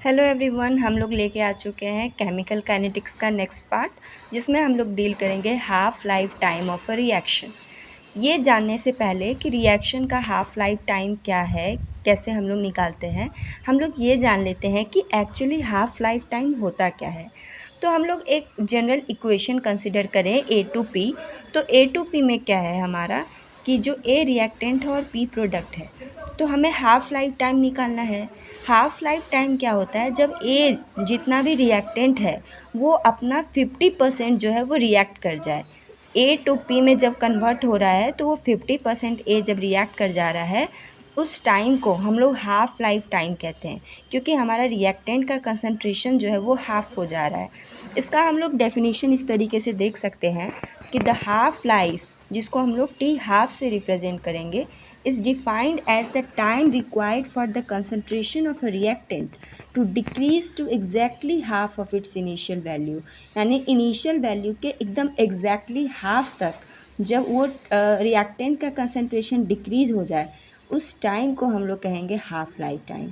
Hello everyone, हम लोग लेके आ चुके हैं केमिकल काइनेटिक्स का नेक्स्ट पार्ट, जिसमें हम लोग डील करेंगे half life time of a reaction. ये जानने से पहले कि रिएक्शन का हाफ लाइफ टाइम क्या है, कैसे हम लोग निकालते हैं, हम लोग ये जान लेते हैं कि एक्चुअली हाफ लाइफ टाइम होता क्या है। तो हम लोग एक जनरल इक्वेशन कंसिडर करें A to P। तो A to P में क्या है हमारा कि जो A रिएक्टेंट है और P प्रोडक्ट है, तो हमें हाफ लाइफ टाइम निकालना है। हाफ लाइफ टाइम क्या होता है, जब ए जितना भी रिएक्टेंट है वो अपना 50% जो है वो रिएक्ट कर जाए। A to P में जब कन्वर्ट हो रहा है तो वो 50% ए जब रिएक्ट कर जा रहा है, उस टाइम को हम लोग हाफ लाइफ टाइम कहते हैं, क्योंकि हमारा रिएक्टेंट का कंसंट्रेशन जो है वो हाफ हो जा रहा है। इसका हम लोग डेफिनेशन इस तरीके से देख सकते हैं कि द हाफ लाइफ, जिसको हम लोग टी हाफ से रिप्रेजेंट करेंगे, is defined as the time required for the concentration of a reactant to decrease to exactly half of its initial value। यानी इनिशियल वैल्यू के एकदम एग्जैक्टली हाफ तक जब वो रिएक्टेंट का कंसंट्रेशन डिक्रीज हो जाए, उस टाइम को हम लोग कहेंगे हाफ लाइफ टाइम।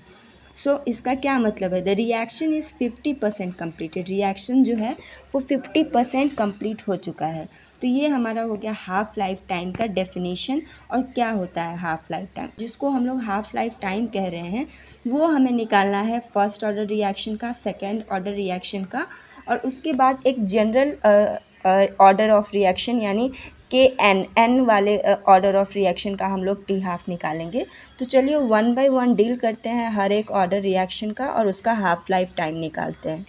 इसका क्या मतलब है, the reaction is 50% completed. Reaction जो है वो 50% कम्प्लीट हो चुका है। तो ये हमारा हो गया हाफ लाइफ टाइम का डेफिनेशन। और क्या होता है हाफ लाइफ टाइम, जिसको हम लोग हाफ लाइफ टाइम कह रहे हैं, वो हमें निकालना है फर्स्ट ऑर्डर रिएक्शन का, सेकेंड ऑर्डर रिएक्शन का, और उसके बाद एक जनरल ऑर्डर ऑफ रिएक्शन यानी के एन वाले ऑर्डर ऑफ रिएक्शन का हम लोग टी हाफ निकालेंगे। तो चलिए वन बाय वन डील करते हैं हर एक ऑर्डर रिएक्शन का और उसका हाफ लाइफ टाइम निकालते हैं।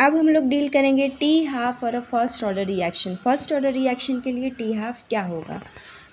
अब हम लोग डील करेंगे टी हाफ और first order reaction. First order reaction के लिए टी हाफ क्या होगा,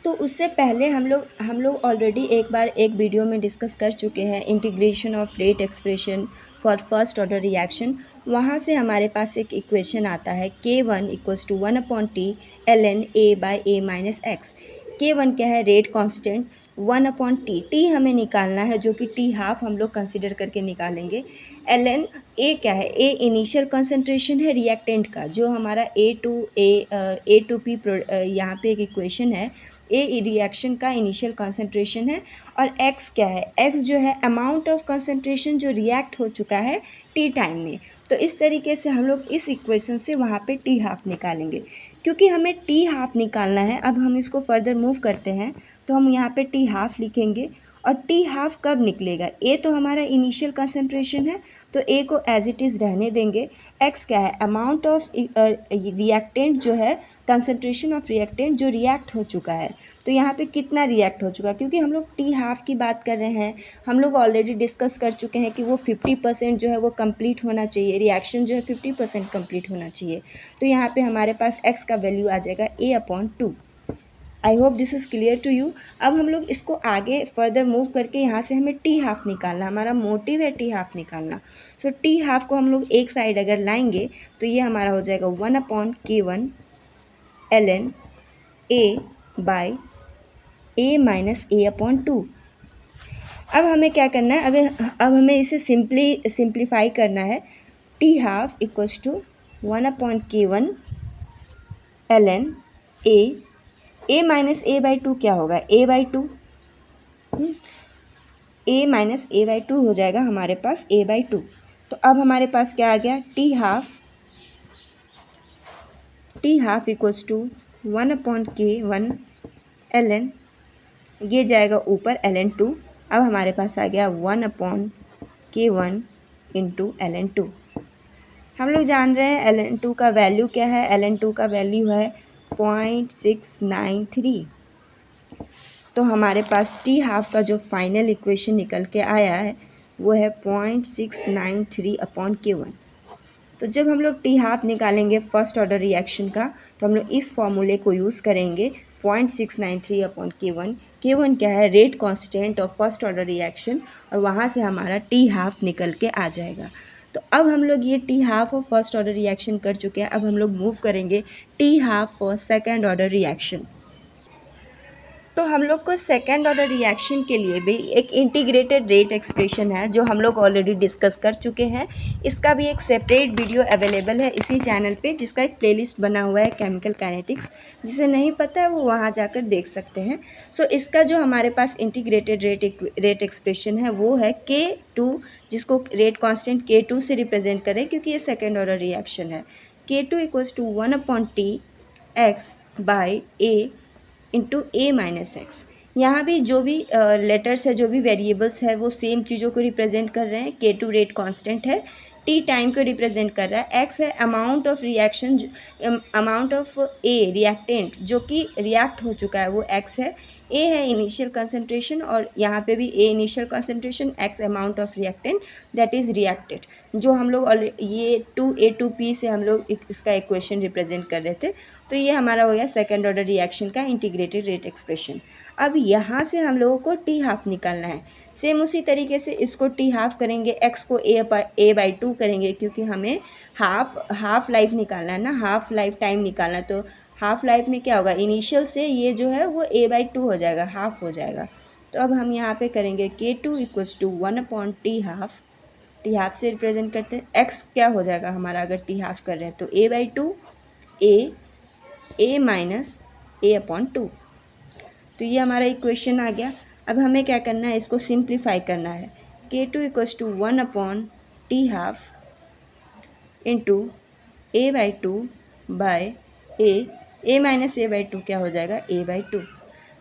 तो उससे पहले हम लोग ऑलरेडी एक बार एक वीडियो में डिस्कस कर चुके हैं integration of rate expression for first order reaction. वहाँ से हमारे पास एक इक्वेशन आता है K1 = 1/T ln A/A-x। K1 क्या है, रेट कांस्टेंट, 1/T, टी हमें निकालना है जो कि टी हाफ हम लोग कंसिडर करके निकालेंगे। ln ए क्या है, ए इनिशियल कंसंट्रेशन है रिएक्टेंट का, जो हमारा A to P यहाँ पे एक इक्वेशन है, ए रिएक्शन का इनिशियल कंसंट्रेशन है। और एक्स क्या है, एक्स जो है अमाउंट ऑफ कंसंट्रेशन जो रिएक्ट हो चुका है टी टाइम में। तो इस तरीके से हम लोग इस इक्वेशन से वहाँ पे टी हाफ निकालेंगे। क्योंकि हमें टी हाफ निकालना है, अब हम इसको फर्दर मूव करते हैं तो हम यहाँ पे टी हाफ लिखेंगे। और टी हाफ कब निकलेगा, ए तो हमारा इनिशियल कंसंट्रेशन है तो ए को एज इट इज़ रहने देंगे। एक्स क्या है, अमाउंट ऑफ रिएक्टेंट जो है, कंसंट्रेशन ऑफ रिएक्टेंट जो रिएक्ट हो चुका है। तो यहाँ पे कितना रिएक्ट हो चुका है, क्योंकि हम लोग टी हाफ की बात कर रहे हैं, हम लोग ऑलरेडी डिस्कस कर चुके हैं कि वो 50% जो है वो कंप्लीट होना चाहिए, रिएक्शन जो है 50% कंप्लीट होना चाहिए। तो यहाँ पे हमारे पास एक्स का वैल्यू आ जाएगा A/2। I hope this is clear to you. अब हम लोग इसको आगे फर्दर मूव करके यहाँ से हमें टी हाफ निकालना, हमारा मोटिव है टी हाफ निकालना। टी हाफ को हम लोग एक साइड अगर लाएंगे तो ये हमारा हो जाएगा 1/K1 ln A/A-A/2। अब हमें क्या करना है, अब हमें इसे सिंप्लीफाई करना है। T half equals to 1/K1 ln A/A/2 क्या होगा, A/2। A-A/2 हो जाएगा हमारे पास A/2। तो अब हमारे पास क्या आ गया, T half equals to 1/K1 ln, ये जाएगा ऊपर ln2। अब हमारे पास आ गया 1/K1 इंटू ln2। हम लोग जान रहे हैं ln2 का वैल्यू क्या है, ln2 का वैल्यू है 0.693। तो हमारे पास टी हाफ का जो फाइनल इक्वेशन निकल के आया है वो है 0.693/K1। तो जब हम लोग टी हाफ निकालेंगे फर्स्ट ऑर्डर रिएक्शन का, तो हम लोग इस फॉर्मूले को यूज़ करेंगे 0.693/K1। K1 क्या है, rate constant of first order reaction, और वहाँ से हमारा टी हाफ निकल के आ जाएगा। तो अब हम लोग ये टी हाफ और फर्स्ट ऑर्डर रिएक्शन कर चुके हैं। अब हम लोग मूव करेंगे T half for second order reaction. तो हम लोग को सेकेंड ऑर्डर रिएक्शन के लिए भी एक इंटीग्रेटेड रेट एक्सप्रेशन है जो हम लोग ऑलरेडी डिस्कस कर चुके हैं। इसका भी एक सेपरेट वीडियो अवेलेबल है इसी चैनल पे, जिसका एक प्लेलिस्ट बना हुआ है केमिकल काइनेटिक्स। जिसे नहीं पता है वो वहाँ जाकर देख सकते हैं। सो इसका जो हमारे पास इंटीग्रेटेड रेट एक्सप्रेशन है वो है K2, जिसको रेट कॉन्स्टेंट K2 से रिप्रेजेंट करें क्योंकि ये सेकेंड ऑर्डर रिएक्शन है। K2 equals to 1/T x by A into A minus x. यहाँ भी जो भी लेटर्स है, जो भी वेरिएबल्स है, वो सेम चीज़ों को रिप्रेजेंट कर रहे हैं। K2 रेट कांस्टेंट है, T टाइम को रिप्रेजेंट कर रहा है, X है amount of reaction, amount of A reactant जो कि रिएक्ट हो चुका है वो X है, A है इनिशियल कंसंट्रेशन और यहाँ पे भी A initial concentration, X amount of reactant that is reacted, जो हम लोग ये 2A2P से हम लोग इसका इक्वेशन रिप्रेजेंट कर रहे थे। तो ये हमारा हो गया सेकेंड ऑर्डर रिएक्शन का इंटीग्रेटेड रेट एक्सप्रेशन। अब यहाँ से हम लोगों को टी हाफ निकालना है। सेम उसी तरीके से इसको टी हाफ करेंगे, एक्स को A/2 करेंगे क्योंकि हमें हाफ लाइफ निकालना है ना, हाफ लाइफ टाइम निकालना है। तो हाफ लाइफ में क्या होगा, इनिशियल से ये जो है वो A/2 हो जाएगा, हाफ हो जाएगा। तो अब हम यहाँ पे करेंगे K2 equals to 1/T half, T half से रिप्रेजेंट करते हैं। एक्स क्या हो जाएगा हमारा अगर टी हाफ कर रहे हैं तो A/2 A माइनस A/2। तो ये हमारा इक्वेशन आ गया। अब हमें क्या करना है, इसको सिंप्लीफाई करना है। K2 equals to 1/T half into A/2 by A minus A/2 क्या हो जाएगा, A/2।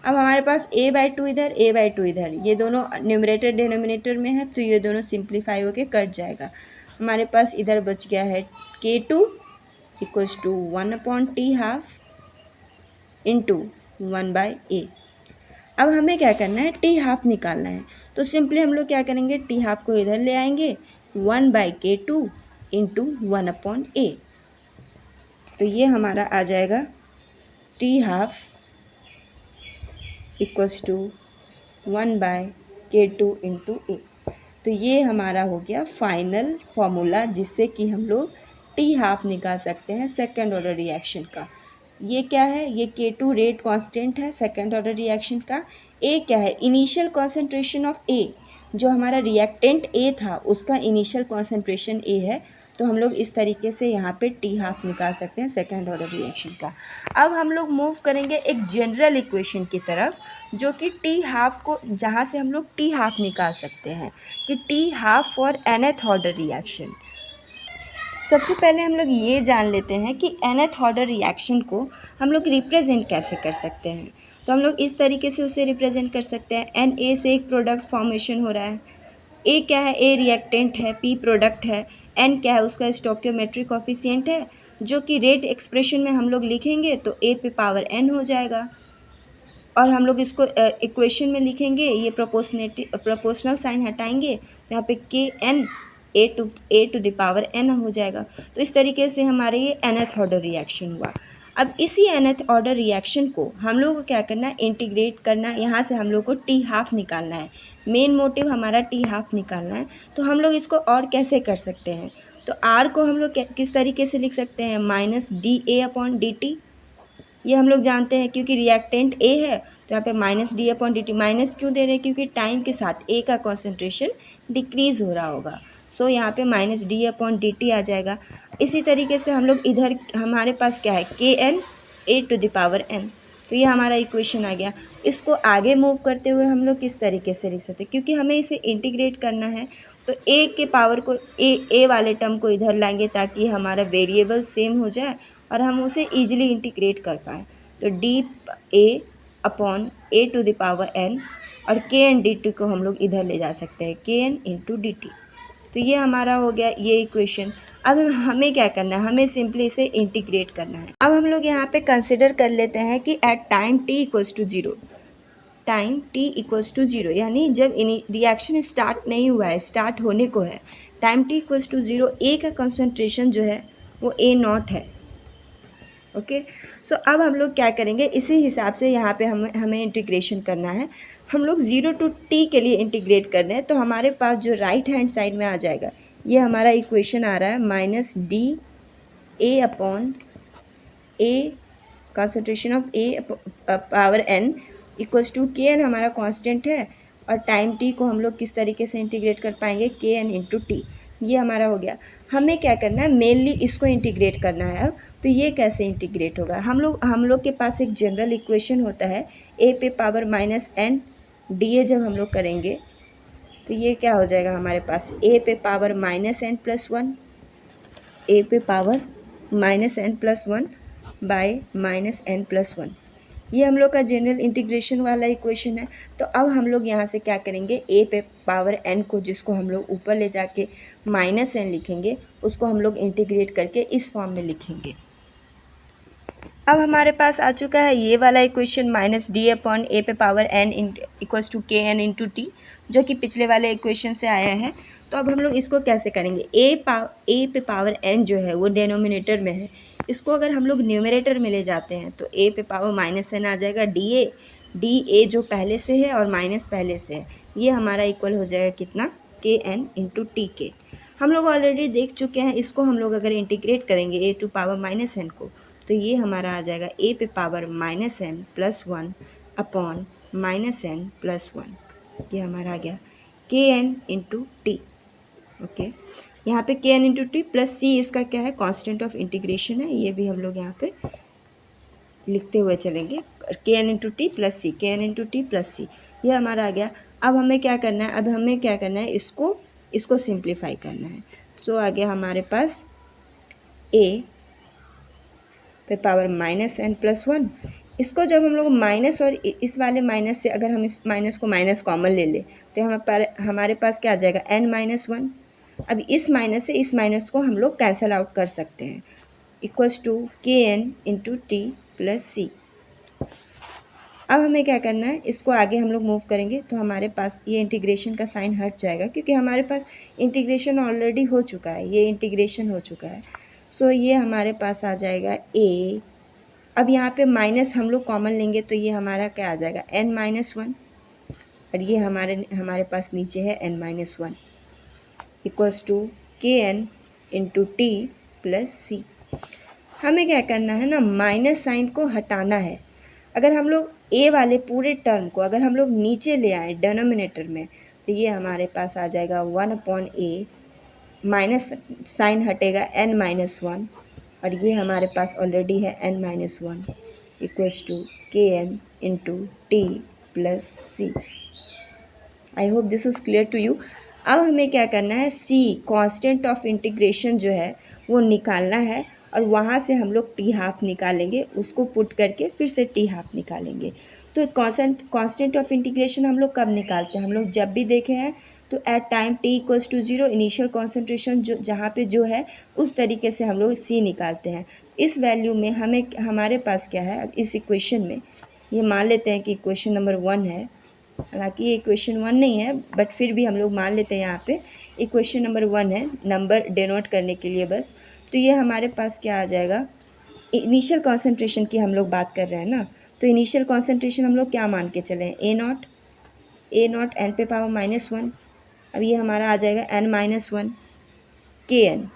अब हमारे पास A/2 इधर, A/2 इधर, ये दोनों न्यूमरेटर डिनोमिनेटर में है तो ये दोनों सिंप्लीफाई होके कट जाएगा। हमारे पास इधर बच गया है K2 equals to 1/T half into 1/A। अब हमें क्या करना है, टी हाफ निकालना है। तो सिंपली हम लोग क्या करेंगे, टी हाफ को इधर ले आएंगे, 1/K2 इंटू 1/A। तो ये हमारा आ जाएगा T half equals to 1/K2 into A. तो ये हमारा हो गया फाइनल फॉर्मूला जिससे कि हम लोग टी हाफ निकाल सकते हैं सेकेंड ऑर्डर रिएक्शन का। ये क्या है, ये K2 रेट कांस्टेंट है सेकेंड ऑर्डर रिएक्शन का। A क्या है, इनिशियल कॉन्सेंट्रेशन ऑफ A, जो हमारा रिएक्टेंट A था उसका इनिशियल कॉन्सेंट्रेशन A है। तो हम लोग इस तरीके से यहाँ पे टी हाफ निकाल सकते हैं सेकेंड ऑर्डर रिएक्शन का। अब हम लोग मूव करेंगे एक जनरल इक्वेशन की तरफ, जो कि टी हाफ को, जहाँ से हम लोग टी हाफ निकाल सकते हैं कि T half for nth order reaction. सबसे पहले हम लोग ये जान लेते हैं कि nth ऑर्डर रिएक्शन को हम लोग रिप्रेजेंट कैसे कर सकते हैं। तो हम लोग इस तरीके से उसे रिप्रेजेंट कर सकते हैं, Na से एक प्रोडक्ट फॉर्मेशन हो रहा है। A क्या है, A रिएक्टेंट है, P प्रोडक्ट है, N क्या है, उसका स्टोइकियोमेट्रिक कोफिशिएंट है, जो कि रेट एक्सप्रेशन में हम लोग लिखेंगे तो A पे पावर N हो जाएगा। और हम लोग इसको इक्वेशन में लिखेंगे, ये प्रोपोर्शनल साइन हटाएंगे तो यहाँ पे Kn A to the power n हो जाएगा। तो इस तरीके से हमारे ये nth ऑर्डर रिएक्शन हुआ। अब इसी nth ऑर्डर रिएक्शन को हम लोग को क्या करना है, इंटीग्रेट करना है। यहाँ से हम लोग को टी हाफ निकालना है, मेन मोटिव हमारा टी हाफ निकालना है। तो हम लोग इसको और कैसे कर सकते हैं, तो r को हम लोग किस तरीके से लिख सकते हैं, -dA/dt। ये हम लोग जानते हैं क्योंकि रिएक्टेंट A है तो यहाँ पे -d/dt। माइनस क्यों दे रहे हैं, क्योंकि टाइम के साथ A का कॉन्सेंट्रेशन डिक्रीज़ हो रहा होगा। सो यहाँ पे -d/dt आ जाएगा। इसी तरीके से हम लोग इधर हमारे पास क्या है, Kn A⁴n। तो ये हमारा इक्वेशन आ गया। इसको आगे मूव करते हुए हम लोग किस तरीके से लिख सकते हैं, क्योंकि हमें इसे इंटीग्रेट करना है तो A के पावर को A वाले टर्म को इधर लाएंगे ताकि हमारा वेरिएबल सेम हो जाए और हम उसे ईजिली इंटीग्रेट कर पाएँ। तो dA/A⁴n और Kn/dt को हम लोग इधर ले जा सकते हैं, Kn/dt। तो ये हमारा हो गया ये इक्वेशन। अब हमें क्या करना है, हमें सिंपली इसे इंटीग्रेट करना है। अब हम लोग यहाँ पे कंसिडर कर लेते हैं कि at time t equals to 0, time t equals to 0 यानी जब रिएक्शन स्टार्ट नहीं हुआ है, स्टार्ट होने को है, time t equals to 0, A का कंसंट्रेशन जो है वो A0 है। ओके, सो अब हम लोग क्या करेंगे, इसी हिसाब से यहाँ पे हमें इंटीग्रेशन करना है। हम लोग 0 टू t के लिए इंटीग्रेट कर रहे हैं तो हमारे पास जो राइट हैंड साइड में आ जाएगा, ये हमारा इक्वेशन आ रहा है -dA/A concentration of A/n equals to के एन हमारा कांस्टेंट है, और टाइम टी को हम लोग किस तरीके से इंटीग्रेट कर पाएंगे, के एन इंटू टी। ये हमारा हो गया। हमें क्या करना है, मेनली इसको इंटीग्रेट करना है। अब तो ये कैसे इंटीग्रेट होगा, हम लोग के पास एक जनरल इक्वेशन होता है ए पे power minus n d A. जब हम लोग करेंगे तो ये क्या हो जाएगा हमारे पास, ए पे power minus N plus one, A पे power minus N plus one by minus N plus one. ये हम लोग का जनरल इंटीग्रेशन वाला इक्वेशन है। तो अब हम लोग यहाँ से क्या करेंगे, ए पे पावर एन को, जिसको हम लोग ऊपर ले जाके माइनस एन लिखेंगे, उसको हम लोग इंटीग्रेट करके इस फॉर्म में लिखेंगे। अब हमारे पास आ चुका है ये वाला इक्वेशन माइनस डी अपॉन ए पे पावर एन इक्वल्स टू के एन इंटू टी, जो कि पिछले वाले इक्वेशन से आया है। तो अब हम लोग इसको कैसे करेंगे, ए पे पावर एन जो है वो डेनोमिनेटर में है, इसको अगर हम लोग न्यूमरेटर में ले जाते हैं तो ए पे पावर माइनस एन आ जाएगा, डी ए जो पहले से है और माइनस पहले से है, ये हमारा इक्वल हो जाएगा कितना, के एन इंटू टी के। हम लोग ऑलरेडी देख चुके हैं, इसको हम लोग अगर इंटीग्रेट करेंगे A to power minus n को, तो ये हमारा आ जाएगा ए पे power minus N plus one upon minus N plus one. ये हमारा आ गया के एन इंटू टी। ओके, यहाँ पे के एन इंटू टी प्लस सी इसका क्या है, कांस्टेंट ऑफ इंटीग्रेशन है, ये भी हम लोग यहाँ पे लिखते हुए चलेंगे, के एन इंटू टी प्लस सी, के एन इंटू टी प्लस सी, ये हमारा आ गया। अब हमें क्या करना है, इसको सिंप्लीफाई करना है। सो आ गया हमारे पास ए पे power minus N plus one. इसको जब हम लोग माइनस और इस वाले माइनस से अगर हम इस माइनस को माइनस कॉमन ले ले तो हमारे पास क्या आ जाएगा, एन माइनस वन। अब इस माइनस से इस माइनस को हम लोग कैंसिल आउट कर सकते हैं, इक्वल्स टू के N into T plus c. अब हमें क्या करना है, इसको आगे हम लोग मूव करेंगे तो हमारे पास ये इंटीग्रेशन का साइन हट जाएगा, क्योंकि हमारे पास इंटीग्रेशन ऑलरेडी हो चुका है, ये इंटीग्रेशन हो चुका है। सो ये हमारे पास आ जाएगा ए। अब यहाँ पे माइनस हम लोग कॉमन लेंगे तो ये हमारा क्या आ जाएगा, एन माइनस वन, और ये हमारे पास नीचे है N minus one, equals to के N into T plus c. हमें क्या करना है ना, माइनस साइन को हटाना है। अगर हम लोग ए वाले पूरे टर्म को अगर हम लोग नीचे ले आए डिनोमिनेटर में, तो ये हमारे पास आ जाएगा one upon A, minus sign हटेगा एन माइनस वन, और ये हमारे पास ऑलरेडी है N minus one, equals to के N into T plus C. I hope this is clear to you. अब हमें क्या करना है, सी कांस्टेंट ऑफ इंटीग्रेशन जो है वो निकालना है, और वहाँ से हम लोग टी हाफ निकालेंगे, उसको पुट करके फिर से टी हाफ निकालेंगे। तो कांस्टेंट ऑफ इंटीग्रेशन हम लोग कब निकालते हैं, हम लोग जब भी देखे हैं तो at time t equals to zero initial concentration जो जहाँ पे जो है उस तरीके से हम लोग सी निकालते हैं। इस वैल्यू में हमारे पास क्या है, अब इस इक्वेशन में ये मान लेते हैं कि इक्वेशन नंबर वन है, हालांकि ये इक्वेशन वन नहीं है, बट फिर भी हम लोग मान लेते हैं यहाँ पे इक्वेशन नंबर वन है, नंबर डिनोट करने के लिए बस। तो ये हमारे पास क्या आ जाएगा, इनिशियल कॉन्सेंट्रेशन की हम लोग बात कर रहे हैं ना, तो इनिशियल कॉन्सेंट्रेशन हम लोग क्या मान के चले हैं, ए नॉट एन पे पावर माइनस वन। अब ये हमारा आ जाएगा n minus one, k n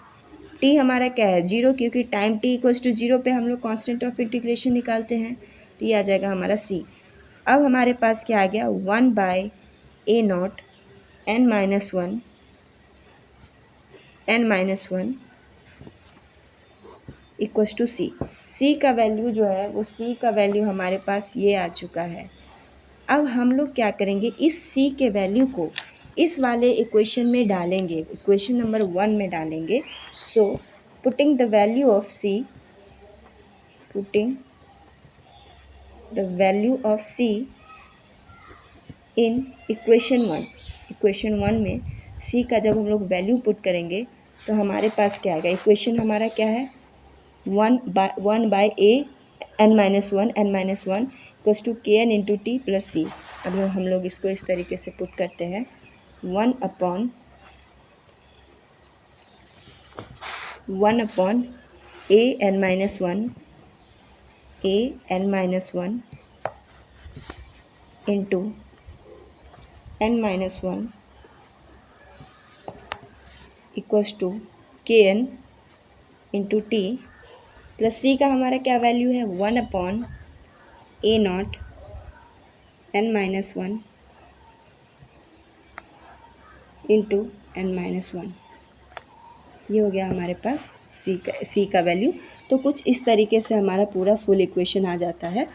t हमारा क्या है, जीरो, क्योंकि time t equals to zero पे हम लोग कांस्टेंट ऑफ इंटीग्रेशन निकालते हैं, तो ये आ जाएगा हमारा सी। अब हमारे पास क्या आ गया, one by A not N minus one equals to C. C का वैल्यू जो है वो सी का वैल्यू हमारे पास ये आ चुका है। अब हम लोग क्या करेंगे, इस सी के वैल्यू को इस वाले इक्वेशन में डालेंगे, इक्वेशन नंबर वन में डालेंगे। So putting the value of C in equation one में सी का जब हम लोग वैल्यू पुट करेंगे तो हमारे पास क्या आएगा, इक्वेशन हमारा क्या है, one by A n minus one equals to के N into T plus c. अब हम लोग इसको इस तरीके से पुट करते हैं, one upon A n minus one into n minus one equals to के N into T plus c का हमारा क्या वैल्यू है, one upon A naught n-1 इंटू n-1। ये हो गया हमारे पास सी का वैल्यू। तो कुछ इस तरीके से हमारा पूरा फुल इक्वेशन आ जाता है।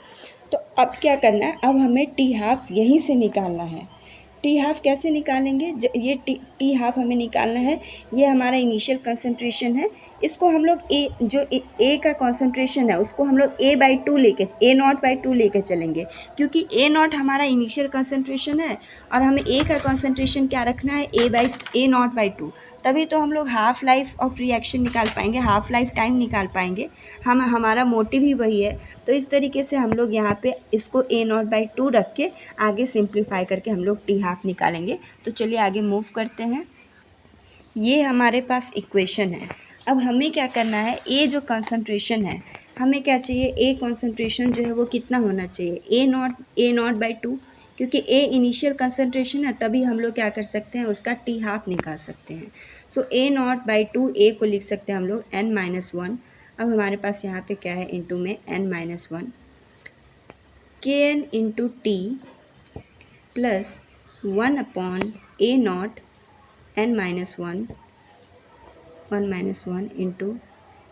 तो अब क्या करना है, अब हमें टी हाफ यहीं से निकालना है। टी हाफ कैसे निकालेंगे, ये टी हाफ हमें निकालना है। ये हमारा इनिशियल कंसंट्रेशन है, इसको हम लोग ए का कंसंट्रेशन है उसको हम लोग A/2 लेके A0/2 लेके चलेंगे, क्योंकि A0 हमारा इनिशियल कंसंट्रेशन है और हमें ए का कंसंट्रेशन क्या रखना है, A0/2। तभी तो हम लोग हाफ लाइफ ऑफ रिएक्शन निकाल पाएंगे, हाफ लाइफ टाइम निकाल पाएंगे। हमारा मोटिव ही वही है। तो इस तरीके से हम लोग यहाँ पे इसको A0/2 रख के आगे सिंप्लीफाई करके हम लोग टी हाफ निकालेंगे। तो चलिए आगे मूव करते हैं। ये हमारे पास इक्वेशन है। अब हमें क्या करना है, ए जो कंसंट्रेशन है हमें क्या चाहिए, ए कंसंट्रेशन जो है वो कितना होना चाहिए, A0/2, क्योंकि ए इनिशियल कंसंट्रेशन है तभी हम लोग क्या कर सकते हैं, उसका टी हाफ निकाल सकते हैं। सो A0/2 ए को लिख सकते हैं हम लोग n-1। अब हमारे पास यहाँ पे क्या है, इंटू में n-1 kn into T plus 1/A0 n-1 1 into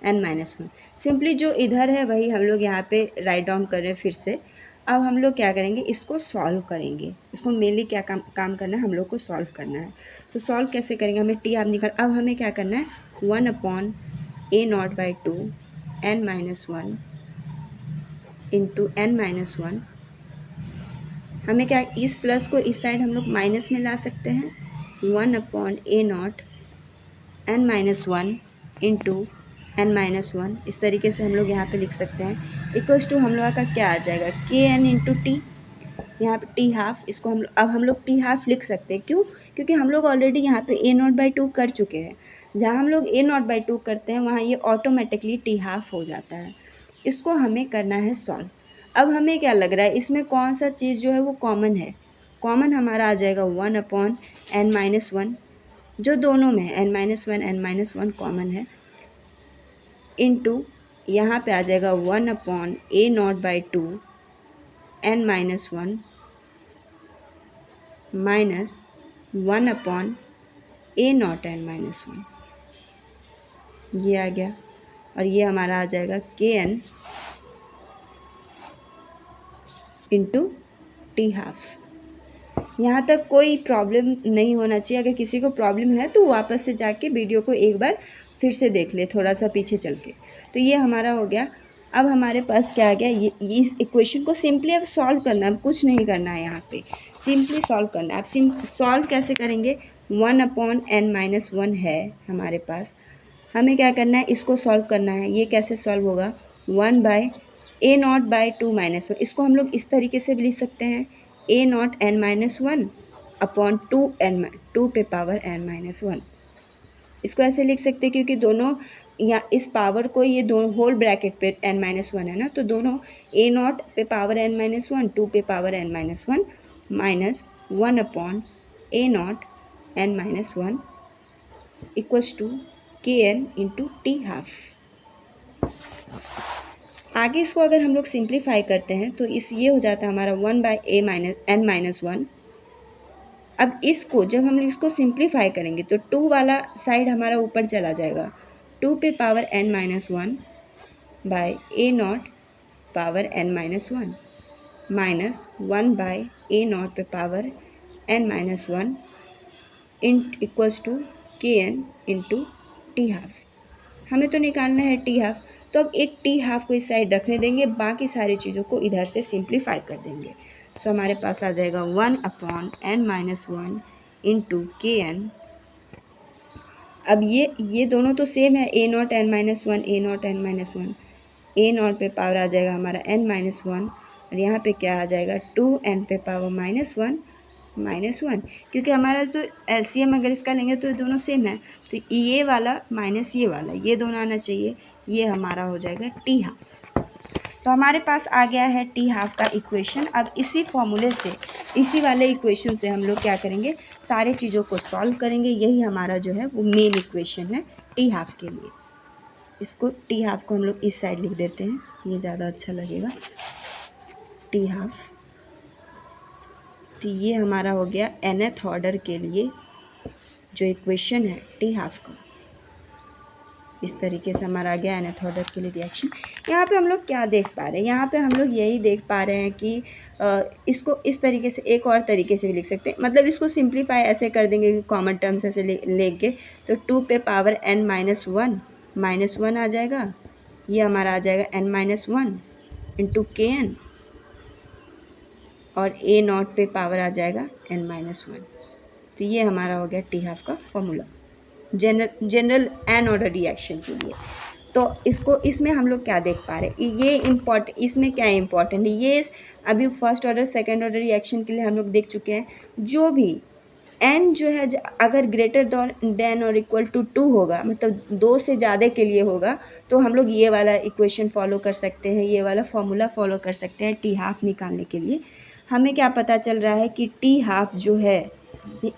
n-1। Simply जो इधर है वही हम लोग यहाँ पे राइट डाउन कर रहे हैं फिर से। अब हम लोग क्या करेंगे, इसको सॉल्व करेंगे। इसको मेनली क्या काम करना है, हम लोग को सॉल्व करना है। तो सॉल्व कैसे करेंगे, हमें टी आप निकाल, अब हमें क्या करना है, 1/A0/2 n-1 इंटू n-1। हमें क्या, इस प्लस को इस साइड हम लोग माइनस में ला सकते हैं, 1/A0 n-1 इंटू n-1। इस तरीके से हम लोग यहाँ पे लिख सकते हैं। इक्वल्स टू हम लोग का क्या आ जाएगा, kn इंटू टी, यहाँ पे टी हाफ, इसको अब हम लोग टी हाफ लिख सकते हैं। क्यों, क्योंकि हम लोग ऑलरेडी यहाँ पे A0/2 कर चुके हैं। जहाँ हम लोग A0/2 करते हैं वहाँ ये ऑटोमेटिकली टी हाफ हो जाता है। इसको हमें करना है सॉल्व। अब हमें क्या लग रहा है, इसमें कौन सा चीज़ जो है वो कॉमन है, कॉमन हमारा आ जाएगा 1/n-1, जो दोनों में है n-1 कॉमन है, इंटू यहाँ पे आ जाएगा 1/A0/2 n-1 minus 1/A0 n-1। ये आ गया और ये हमारा आ जाएगा kn इंटू टी हाफ। यहाँ तक कोई प्रॉब्लम नहीं होना चाहिए। अगर किसी को प्रॉब्लम है तो वापस से जाके वीडियो को एक बार फिर से देख ले, थोड़ा सा पीछे चल के। तो ये हमारा हो गया। अब हमारे पास क्या आ गया, ये इस इक्वेशन को सिंपली अब सॉल्व करना है, अब कुछ नहीं करना है, यहाँ पे सिंपली सॉल्व करना है। अब सॉल्व कैसे करेंगे, 1/n-1 है हमारे पास, हमें क्या करना है, इसको सॉल्व करना है। ये कैसे सॉल्व होगा, 1/A0/2 -1, इसको हम लोग इस तरीके से भी लिख सकते हैं, A0 n-1 अपॉन 2 पे पावर n-1। इसको ऐसे लिख सकते हैं क्योंकि दोनों या इस पावर को, ये दोनों होल ब्रैकेट पे n-1 है ना, तो दोनों A0 पे पावर n-1 2 पे power n-1 minus 1/A0 n-1 equals to kn into T half. आगे इसको अगर हम लोग सिंप्लीफाई करते हैं तो ये हो जाता है हमारा 1/n-1। अब इसको जब हम इसको सिंप्लीफाई करेंगे तो 2 वाला साइड हमारा ऊपर चला जाएगा, 2 पे power n-1 bye A0 power n-1 minus 1/A0 पे power n-1 equals to kn into T half. हमें तो निकालना है टी हाफ, तो अब एक टी हाफ को इस साइड रखने देंगे, बाकी सारी चीज़ों को इधर से सिंप्लीफाई कर देंगे। सो हमारे पास आ जाएगा 1/n-1 इंटू kn। अब ये दोनों तो सेम है, A0 n-1 A0 n-1, A0 पे पावर आ जाएगा हमारा n-1 और यहाँ पे क्या आ जाएगा 2n पे पावर -1, क्योंकि हमारा तो LCM अगर इसका लेंगे तो ये दोनों सेम है, तो ये वाला माइनस ये वाला, ये दोनों आना चाहिए, ये हमारा हो जाएगा टी हाफ। तो हमारे पास आ गया है टी हाफ का इक्वेशन। अब इसी फॉर्मूले से, इसी वाले इक्वेशन से हम लोग क्या करेंगे, सारे चीज़ों को सॉल्व करेंगे। यही हमारा जो है वो मेन इक्वेशन है टी हाफ के लिए। इसको टी हाफ को हम लोग इस साइड लिख देते हैं, ये ज़्यादा अच्छा लगेगा, टी हाफ तो ये हमारा हो गया nth ऑर्डर के लिए जो इक्वेशन है टी हाफ का। इस तरीके से हमारा आ गया nth ऑर्डर के लिए रिएक्शन। यहाँ पे हम लोग क्या देख पा रहे हैं, यहाँ पे हम लोग यही देख पा रहे हैं कि इसको इस तरीके से एक और तरीके से भी लिख सकते हैं, मतलब इसको सिंप्लीफाई ऐसे कर देंगे कि कॉमन टर्म्स ऐसे लेके तो 2 पे पावर n माइनस वन आ जाएगा। ये हमारा आ जाएगा n-1 इंटू के एन और a नॉट पे पावर आ जाएगा n-1। तो ये हमारा हो गया टी हाफ का formula general n order reaction के लिए। तो इसको इसमें हम लोग क्या देख पा रहे हैं, ये इसमें क्या इम्पोर्टेंट है, ये अभी first order second order reaction के लिए हम लोग देख चुके हैं। जो भी एन जो है अगर ग्रेटर देन और इक्वल टू 2 होगा, मतलब 2 से ज़्यादा के लिए होगा, तो हम लोग ये वाला इक्वेशन फॉलो कर सकते हैं, ये वाला फॉर्मूला फॉलो कर सकते हैं टी हाफ निकालने के लिए। हमें क्या पता चल रहा है कि टी हाफ जो है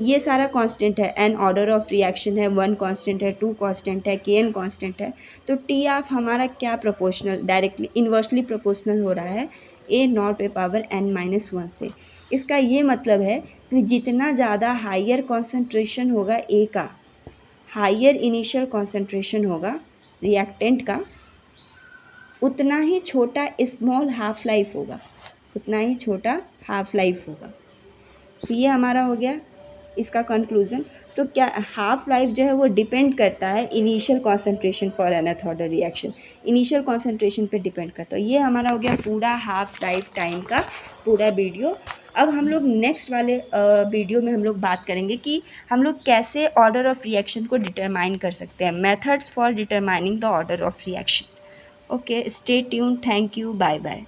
ये सारा कांस्टेंट है, एन ऑर्डर ऑफ रिएक्शन है, 1 कांस्टेंट है, 2 कांस्टेंट है, के एन कांस्टेंट है। तो टी हाफ हमारा क्या प्रोपोर्शनल डायरेक्टली इन्वर्सली प्रोपोर्शनल हो रहा है ए नॉट पे पावर n-1 से। इसका ये मतलब है कि जितना ज़्यादा हायर कॉन्सेंट्रेशन होगा ए का, हायर इनिशियल कॉन्सेंट्रेशन होगा रिएक्टेंट का, उतना ही छोटा स्मॉल हाफ लाइफ होगा, उतना ही छोटा हाफ लाइफ होगा। तो ये हमारा हो गया इसका कंक्लूज़न। तो क्या हाफ लाइफ जो है वो डिपेंड करता है initial concentration for nth order reaction, initial concentration पे डिपेंड करता है। ये हमारा हो गया पूरा हाफ लाइफ टाइम का पूरा वीडियो। अब हम लोग नेक्स्ट वाले वीडियो में हम लोग बात करेंगे कि हम लोग कैसे ऑर्डर ऑफ रिएक्शन को डिटरमाइन कर सकते हैं, methods for determining the order of reaction. Okay, stay tune, thank you, bye bye.